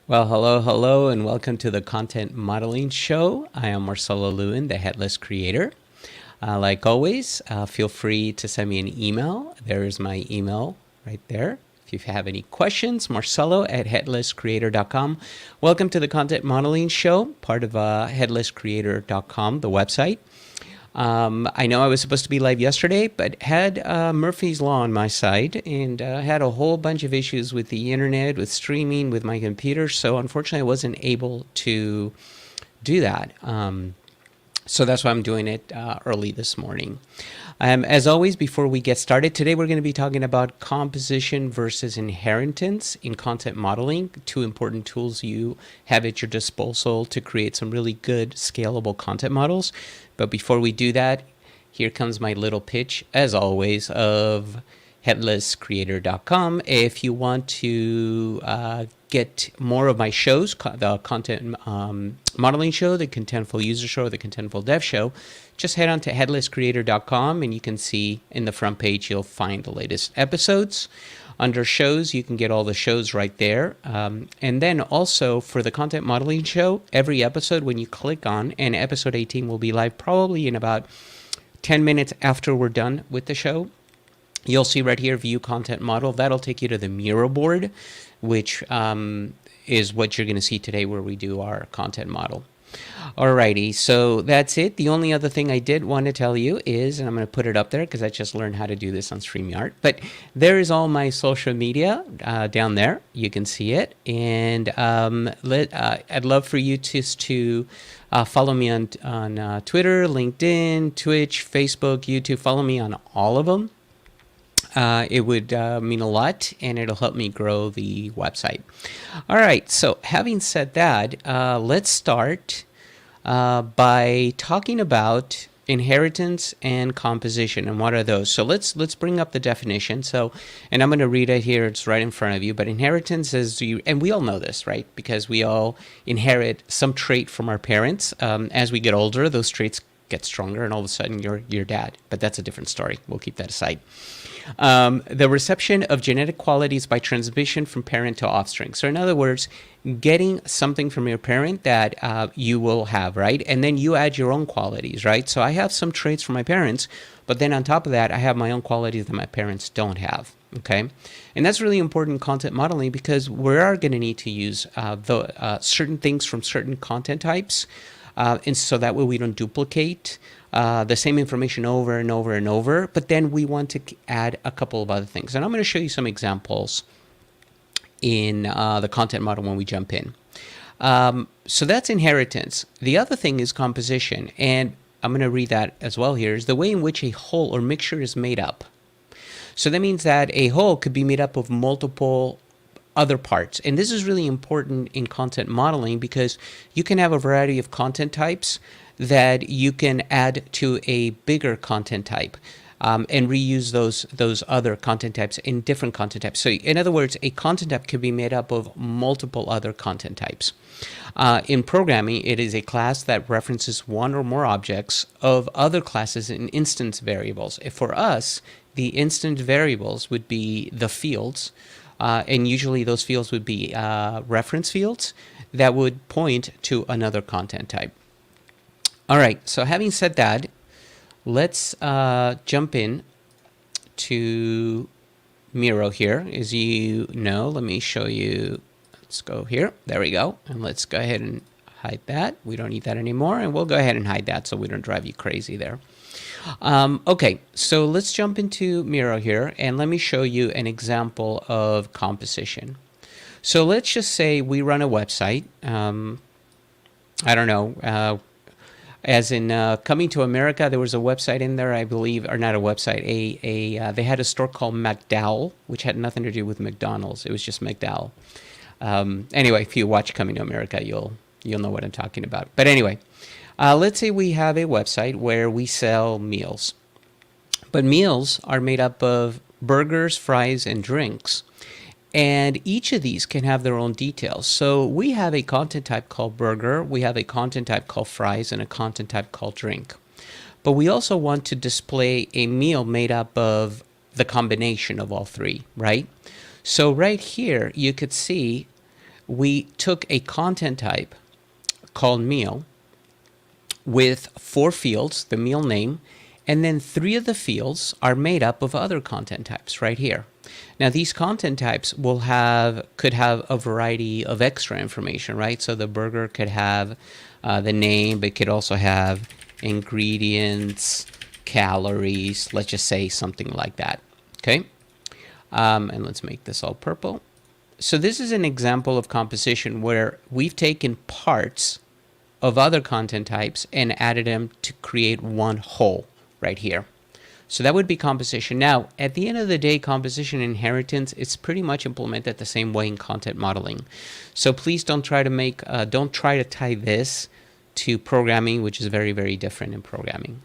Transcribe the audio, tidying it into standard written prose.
Well, hello, and welcome to the Content Modeling Show. I am Marcelo Lewin, the Headless creator. Like always, feel free to send me an email. There is my email right there. If you have any questions, marcelo@headlesscreator.com. Welcome to the Content Modeling Show, part of headlesscreator.com, the website. I know I was supposed to be live yesterday, but had Murphy's Law on my side and had a whole bunch of issues with the internet, with streaming, with my computer. So unfortunately, I wasn't able to do that. So that's why I'm doing it early this morning. As always, before we get started, today we're going to be talking about composition versus inheritance in content modeling, two important tools you have at your disposal to create some really good scalable content models. But before we do that, here comes my little pitch, as always, of headlesscreator.com. If you want to get more of my shows, the content modeling show, the contentful user show, the contentful dev show, just head on to headlesscreator.com and you can see in the front page, you'll find the latest episodes. Under shows, you can get all the shows right there. And then also for the content modeling show, every episode when you click on, and episode 18 will be live probably in about 10 minutes after we're done with the show. You'll see right here, view content model. That'll take you to the Miro board, which is what you're going to see today where we do our content model. Alrighty, so that's it. The only other thing I did want to tell you is, and I'm going to put it up there because I just learned how to do this on StreamYard, but there is all my social media down there. You can see it. And I'd love for you to follow me on Twitter, LinkedIn, Twitch, Facebook, YouTube. Follow me on all of them. It would mean a lot, and it'll help me grow the website. All right, so having said that, let's start by talking about inheritance and composition, and what are those? So let's bring up the definition. So, and I'm going to read it here. It's right in front of you. But inheritance is and we all know this, right? Because we all inherit some trait from our parents. As we get older, those traits get stronger, and all of a sudden you're your dad. But that's a different story. We'll keep that aside. The reception of genetic qualities by transmission from parent to offspring. So in other words, getting something from your parent that you will have, right? And then you add your own qualities, right? So I have some traits from my parents, but then on top of that, I have my own qualities that my parents don't have, okay? And that's really important in content modeling because we are going to need to use certain things from certain content types, and so that way we don't duplicate the same information over and over and over, but then we want to add a couple of other things. And I'm going to show you some examples in the content model when we jump in. So that's inheritance. The other thing is composition, and I'm going to read that as well here, is the way in which a whole or mixture is made up. So that means that a whole could be made up of multiple other parts. And this is really important in content modeling because you can have a variety of content types that you can add to a bigger content type and reuse those other content types in different content types. So in other words, a content type can be made up of multiple other content types. In programming, it is a class that references one or more objects of other classes in instance variables. For us, the instance variables would be the fields, and usually those fields would be reference fields that would point to another content type. All right, so having said that, let's jump in to Miro here. As you know, let me show you. Let's go here. There we go. And let's go ahead and hide that. We don't need that anymore. And we'll go ahead and hide that so we don't drive you crazy there. Okay, so let's jump into Miro here. And let me show you an example of composition. So let's just say we run a website. I don't know. As in Coming to America, there was a website in there, I believe, or not a website. They had a store called McDowell, which had nothing to do with McDonald's. It was just McDowell. Anyway, if you watch Coming to America, you'll know what I'm talking about. But anyway, let's say we have a website where we sell meals. But meals are made up of burgers, fries, and drinks. And each of these can have their own details. So we have a content type called burger, we have a content type called fries, and a content type called drink. But we also want to display a meal made up of the combination of all three, right? So right here, you could see we took a content type called meal with 4 fields, the meal name, and then 3 of the fields are made up of other content types right here. Now these content types could have a variety of extra information, right? So the burger could have the name, but it could also have ingredients, calories, let's just say something like that, okay? And let's make this all purple. So this is an example of composition where we've taken parts of other content types and added them to create one whole right here. So that would be composition. Now, at the end of the day, composition inheritance, it's pretty much implemented the same way in content modeling. So please don't try to tie this to programming, which is very, very different in programming.